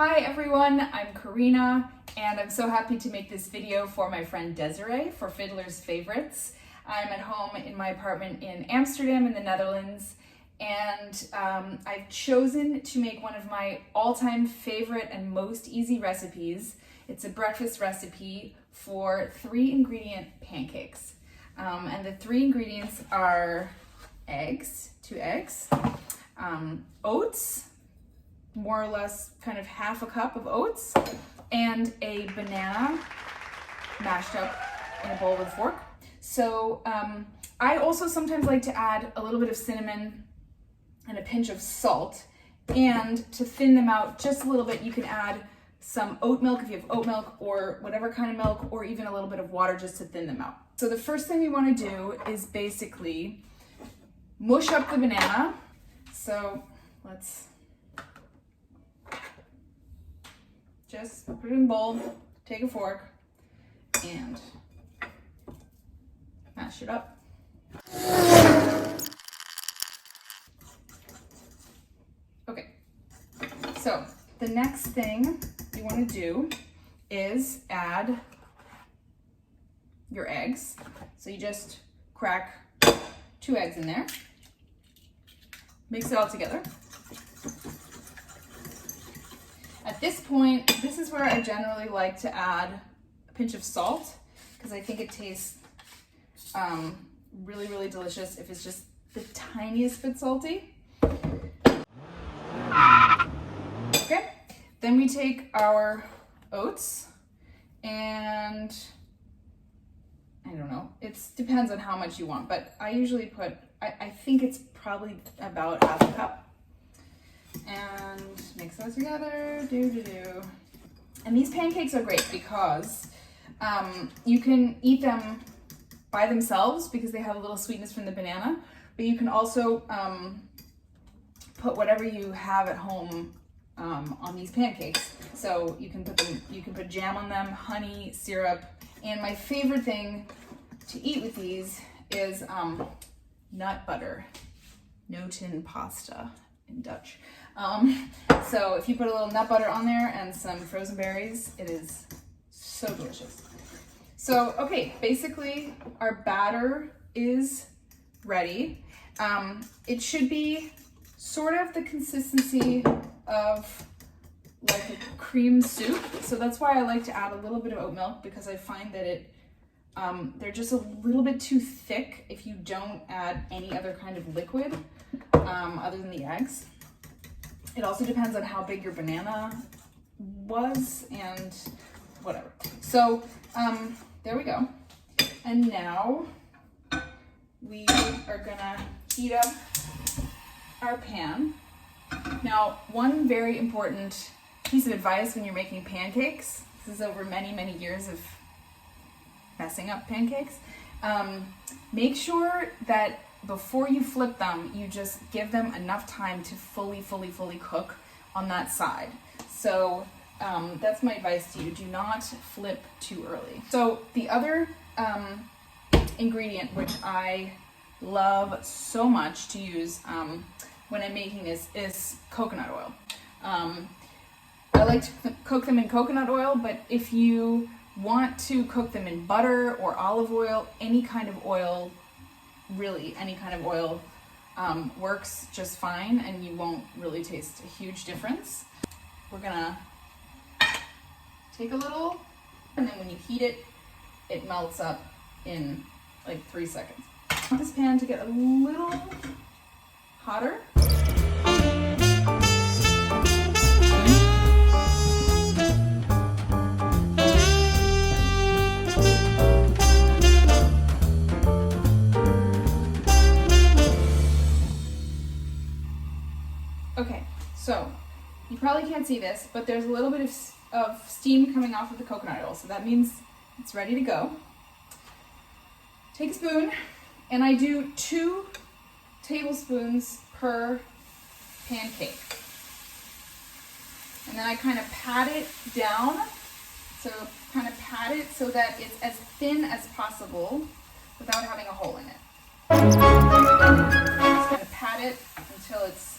Hi everyone, I'm Karina, and I'm so happy to make this video for my friend Desiree for Fiddler's Favorites. I'm at home in my apartment in Amsterdam in the Netherlands, and I've chosen to make one of my all-time favorite and most easy recipes. It's a breakfast recipe for 3-ingredient pancakes. And the 3 ingredients are eggs, 2 eggs, oats, more or less kind of half a cup of oats, and a banana mashed up in a bowl with a fork. So I also sometimes like to add a little bit of cinnamon and a pinch of salt, and to thin them out just a little bit, you can add some oat milk if you have oat milk, or whatever kind of milk, or even a little bit of water just to thin them out. So the first thing we want to do is basically mush up the banana. So let's just put it in a bowl, take a fork, and mash it up. Okay, so the next thing you want to do is add your eggs. So you just crack 2 eggs in there, mix it all together. At this point, this is where I generally like to add a pinch of salt, because I think it tastes really, really delicious if it's just the tiniest bit salty. Okay, then we take our oats, and I don't know, it depends on how much you want, but I usually put, I think it's probably about half a cup. And mix those together, And these pancakes are great because you can eat them by themselves because they have a little sweetness from the banana, but you can also put whatever you have at home on these pancakes. So you can put jam on them, honey, syrup, and my favorite thing to eat with these is nut butter, noten pasta in Dutch. So if you put a little nut butter on there and some frozen berries, it is so delicious. So, okay, basically our batter is ready. It should be sort of the consistency of like a cream soup. So that's why I like to add a little bit of oat milk, because I find that they're just a little bit too thick if you don't add any other kind of liquid other than the eggs. It also depends on how big your banana was and whatever. So there we go. And now we are gonna heat up our pan. Now, one very important piece of advice when you're making pancakes, this is over many, many years of messing up pancakes, make sure that before you flip them, you just give them enough time to fully cook on that side. So that's my advice to you. Do not flip too early. So the other ingredient, which I love so much to use when I'm making this, is coconut oil. I like to cook them in coconut oil, but if you want to cook them in butter or olive oil, any kind of oil, really any kind of oil works just fine, and you won't really taste a huge difference. We're gonna take a little, and then when you heat it, it melts up in like 3 seconds. I want this pan to get a little hotter. Okay, so you probably can't see this, but there's a little bit of steam coming off of the coconut oil, so that means it's ready to go. Take a spoon, and I do 2 tablespoons per pancake. And then I kind of pat it down, so kind of pat it so that it's as thin as possible without having a hole in it. Just kind of pat it until it's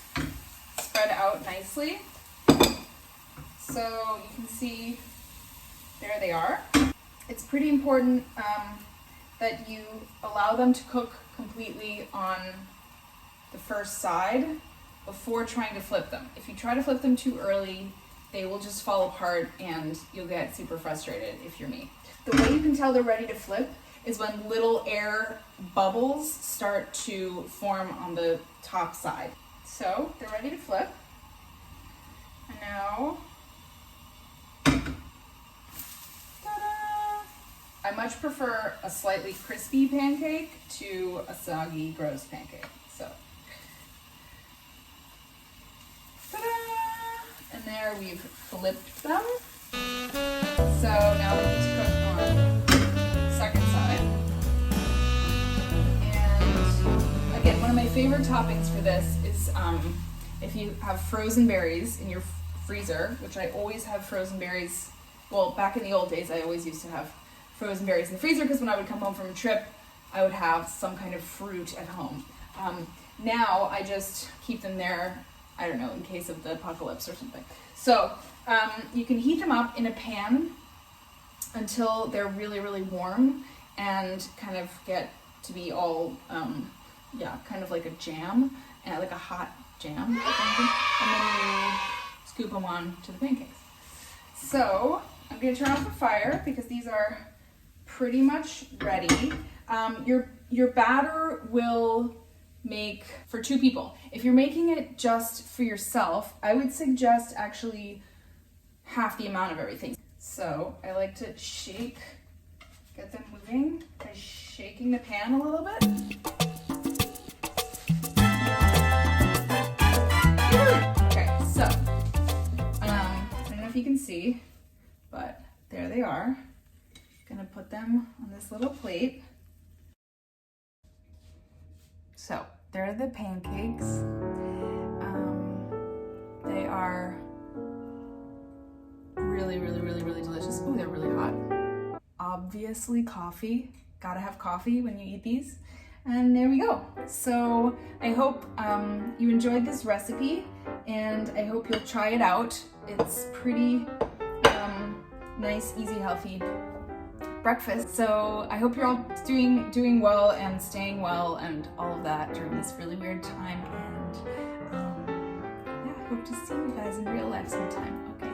spread out nicely. So you can see, there they are. It's pretty important that you allow them to cook completely on the first side before trying to flip them. If you try to flip them too early, they will just fall apart and you'll get super frustrated if you're me. The way you can tell they're ready to flip is when little air bubbles start to form on the top side. So they're ready to flip. And now, ta-da! I much prefer a slightly crispy pancake to a soggy, gross pancake. So, ta-da! And there we've flipped them. So now they need to cook on the second side. And again, one of my favorite toppings for this is if you have frozen berries in your freezer, which I always have frozen berries. Well, back in the old days, I always used to have frozen berries in the freezer because when I would come home from a trip, I would have some kind of fruit at home. Now I just keep them there, I don't know, in case of the apocalypse or something. So you can heat them up in a pan until they're really, really warm and kind of get to be all, kind of like a jam, like a hot jam, and then you scoop them on to the pancakes. So I'm going to turn off the fire because these are pretty much ready. Your batter will make for 2 people. If you're making it just for yourself, I would suggest actually half the amount of everything. So I like to get them moving by shaking the pan a little bit. Okay, so I don't know if you can see, but there they are. Gonna put them on this little plate. So there are the pancakes. They are really, really, really, really delicious. Oh, they're really hot. Obviously coffee. Gotta have coffee when you eat these. And there we go. So I hope you enjoyed this recipe and I hope you'll try it out. It's pretty nice, easy, healthy breakfast. So I hope you're all doing well and staying well and all of that during this really weird time. And I hope to see you guys in real life sometime. Okay.